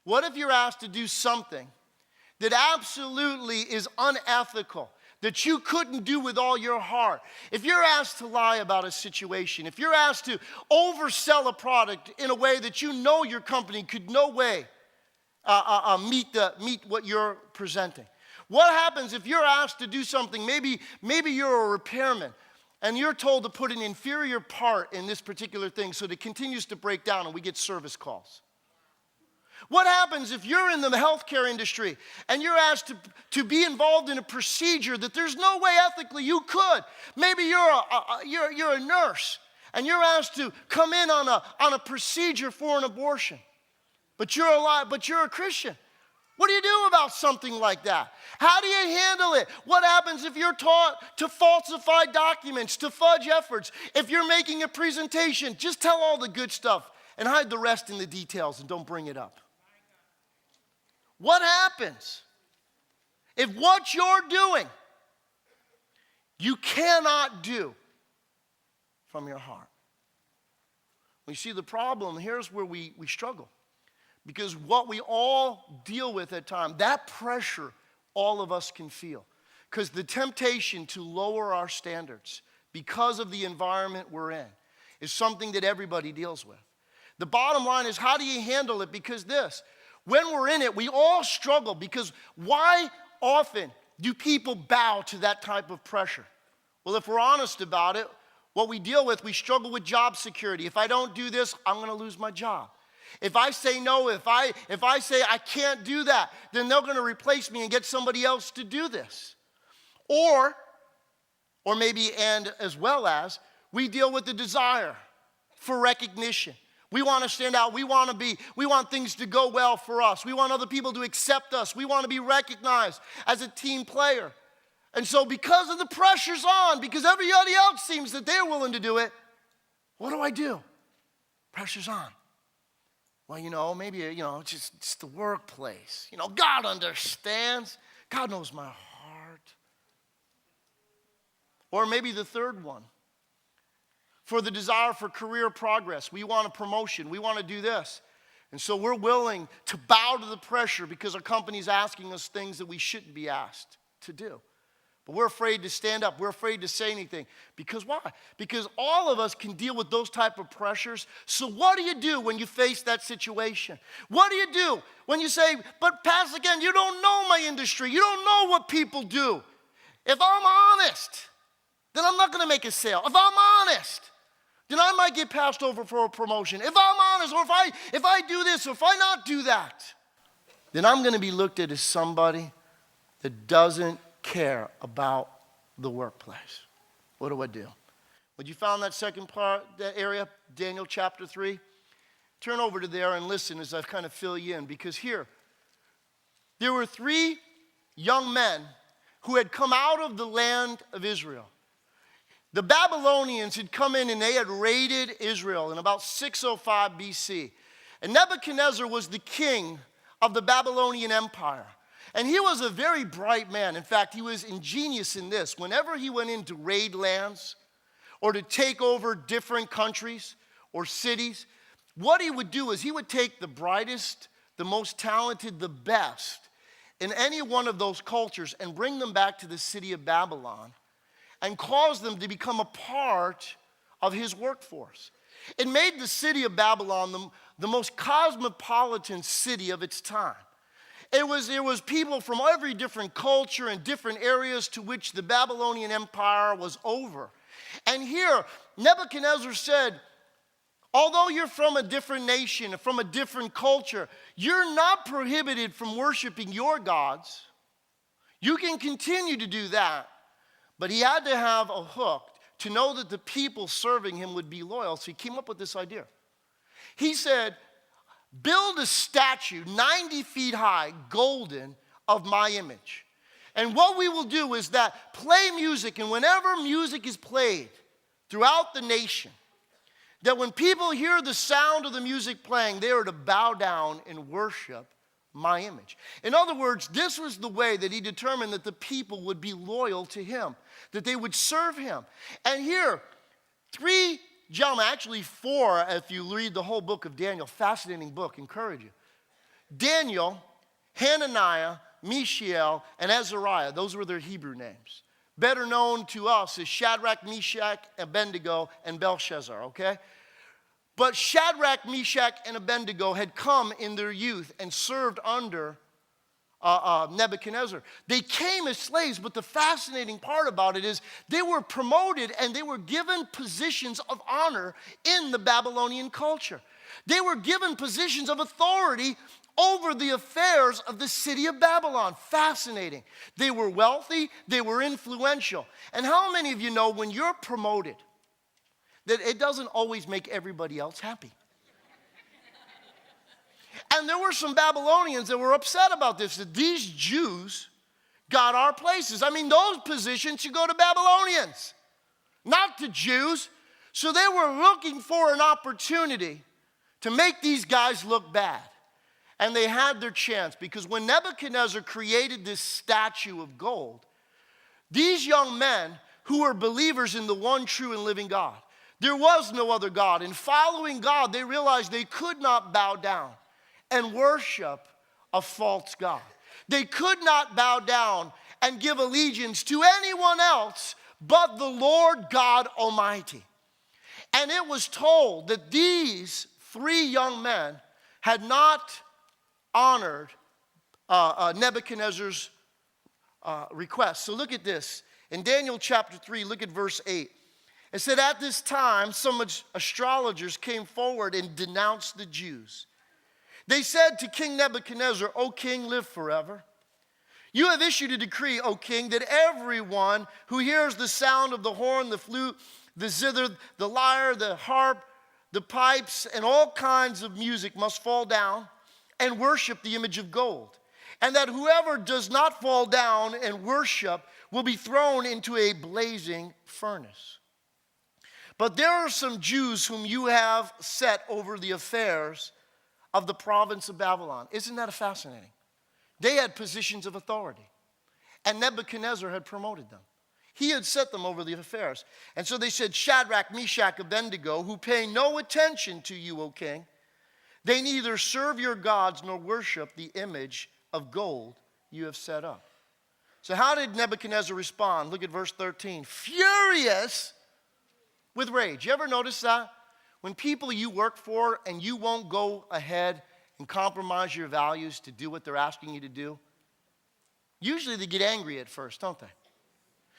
What if you're asked to do something that absolutely is unethical, that you couldn't do with all your heart? If you're asked to lie about a situation, if you're asked to oversell a product in a way that you know your company could no way meet what you're presenting. What happens if you're asked to do something, maybe you're a repairman, and you're told to put an inferior part in this particular thing so that it continues to break down and we get service calls? What happens if you're in the healthcare industry and you're asked to be involved in a procedure that there's no way ethically you could? Maybe you're a nurse and you're asked to come in on a procedure for an abortion, but you're a Christian. What do you do about something like that? How do you handle it? What happens if you're taught to falsify documents, to fudge efforts? If you're making a presentation, just tell all the good stuff and hide the rest in the details and don't bring it up. What happens if what you're doing you cannot do from your heart? We see the problem. Here's where we struggle. Because what we all deal with at times, that pressure all of us can feel. Because the temptation to lower our standards because of the environment we're in is something that everybody deals with. The bottom line is, how do you handle it? Because when we're in it, we all struggle. Because why often do people bow to that type of pressure? Well, if we're honest about it, what we deal with, we struggle with job security. If I don't do this, I'm going to lose my job. If I say no, if I say I can't do that, then they're going to replace me and get somebody else to do this. Or maybe, and as well as, we deal with the desire for recognition. We want to stand out. We want things to go well for us. We want other people to accept us. We want to be recognized as a team player. And so because of the pressure's on, because everybody else seems that they're willing to do it, what do? Pressure's on. Well, maybe, it's just the workplace. God understands. God knows my heart. Or maybe the third one. For the desire for career progress. We want a promotion. We want to do this. And so we're willing to bow to the pressure because our company's asking us things that we shouldn't be asked to do. But we're afraid to stand up. We're afraid to say anything. Because why? Because all of us can deal with those type of pressures. So what do you do when you face that situation? What do you do when you say, but Pastor, again, you don't know my industry. You don't know what people do. If I'm honest, then I'm not going to make a sale. If I'm honest, then I might get passed over for a promotion. If I'm honest, or if I do this, or if I not do that, then I'm going to be looked at as somebody that doesn't care about the workplace. What do I do? When you found that second part, that area, Daniel chapter 3, turn over to there and listen as I kind of fill you in. Because here, there were 3 young men who had come out of the land of Israel. The Babylonians had come in and they had raided Israel in about 605 BC. And Nebuchadnezzar was the king of the Babylonian Empire. And he was a very bright man. In fact, he was ingenious in this. Whenever he went in to raid lands or to take over different countries or cities, what he would do is he would take the brightest, the most talented, the best in any one of those cultures and bring them back to the city of Babylon and cause them to become a part of his workforce. It made the city of Babylon the most cosmopolitan city of its time. There was people from every different culture and different areas to which the Babylonian Empire was over. And here, Nebuchadnezzar said, although you're from a different nation, from a different culture, you're not prohibited from worshiping your gods. You can continue to do that. But he had to have a hook to know that the people serving him would be loyal. So he came up with this idea. He said, build a statue 90 feet high, golden, of my image. And what we will do is that play music, and whenever music is played throughout the nation, that when people hear the sound of the music playing, they are to bow down and worship my image. In other words, this was the way that he determined that the people would be loyal to him, that they would serve him. And here, 3 gentlemen, actually 4, if you read the whole book of Daniel, fascinating book, encourage you. Daniel, Hananiah, Mishael, and Azariah. Those were their Hebrew names. Better known to us as Shadrach, Meshach, Abednego, and Belshazzar, okay? But Shadrach, Meshach, and Abednego had come in their youth and served under Nebuchadnezzar. They came as slaves, but the fascinating part about it is they were promoted and they were given positions of honor in the Babylonian culture. They were given positions of authority over the affairs of the city of Babylon. Fascinating. They were wealthy, they were influential. And how many of you know when you're promoted that it doesn't always make everybody else happy? And there were some Babylonians that were upset about this, that these Jews got our places. I mean, those positions should go to Babylonians, not to Jews. So they were looking for an opportunity to make these guys look bad. And they had their chance, because when Nebuchadnezzar created this statue of gold, these young men who were believers in the one true and living God, there was no other God. In following God, they realized they could not bow down and worship a false God. They could not bow down and give allegiance to anyone else but the Lord God Almighty. And it was told that these three young men had not honored Nebuchadnezzar's request. So look at this. In Daniel chapter 3, look at verse 8. It said, at this time, some astrologers came forward and denounced the Jews. They said to King Nebuchadnezzar, O king, live forever. You have issued a decree, O king, that everyone who hears the sound of the horn, the flute, the zither, the lyre, the harp, the pipes, and all kinds of music must fall down and worship the image of gold. And that whoever does not fall down and worship will be thrown into a blazing furnace. But there are some Jews whom you have set over the affairs of the province of Babylon. Isn't that fascinating? They had positions of authority, and Nebuchadnezzar had promoted them. He had set them over the affairs. And so they said, Shadrach, Meshach, Abednego, who pay no attention to you, O king, they neither serve your gods nor worship the image of gold you have set up. So how did Nebuchadnezzar respond? Look at verse 13. Furious with rage. You ever notice that? When people you work for and you won't go ahead and compromise your values to do what they're asking you to do, usually they get angry at first, don't they?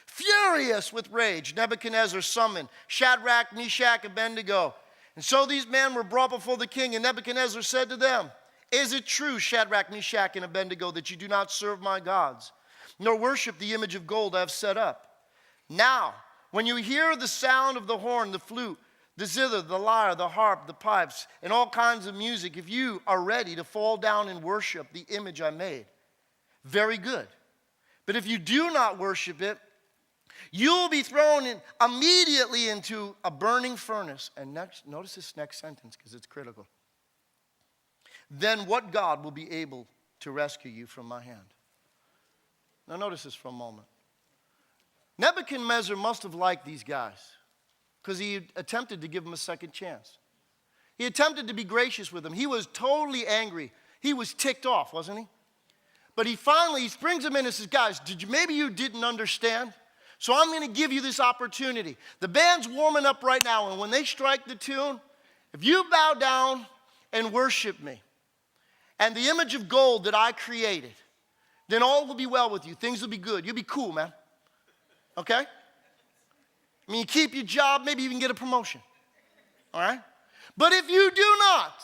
Furious with rage, Nebuchadnezzar summoned Shadrach, Meshach, Abednego. And so these men were brought before the king, and Nebuchadnezzar said to them, is it true, Shadrach, Meshach, and Abednego, that you do not serve my gods, nor worship the image of gold I have set up? Now, when you hear the sound of the horn, the flute, the zither, the lyre, the harp, the pipes, and all kinds of music, if you are ready to fall down and worship the image I made, very good. But if you do not worship it, you will be thrown immediately into a burning furnace. And next, notice this next sentence because it's critical. Then what God will be able to rescue you from my hand? Now notice this for a moment. Nebuchadnezzar must have liked these guys because he attempted to give them a second chance. He attempted to be gracious with them. He was totally angry. He was ticked off, wasn't he? But he brings them in and says, guys, maybe you didn't understand? So I'm going to give you this opportunity. The band's warming up right now, and when they strike the tune, if you bow down and worship me and the image of gold that I created, then all will be well with you. Things will be good. You'll be cool, man. Okay? I mean, you keep your job, maybe you even get a promotion. All right? But if you do not,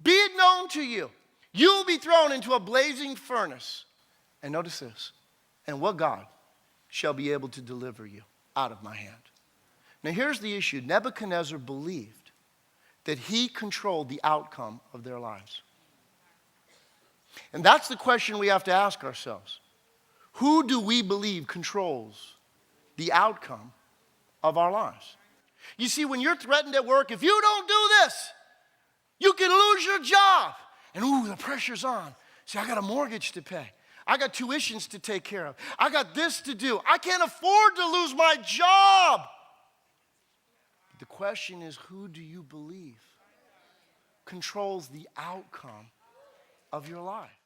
be it known to you, you will be thrown into a blazing furnace. And notice this. And what God shall be able to deliver you out of my hand? Now here's the issue. Nebuchadnezzar believed that he controlled the outcome of their lives. And that's the question we have to ask ourselves. Who do we believe controls the outcome of our lives? You see, when you're threatened at work, if you don't do this, you can lose your job. And ooh, the pressure's on. See, I got a mortgage to pay. I got tuitions to take care of. I got this to do. I can't afford to lose my job. The question is, who do you believe controls the outcome of your life.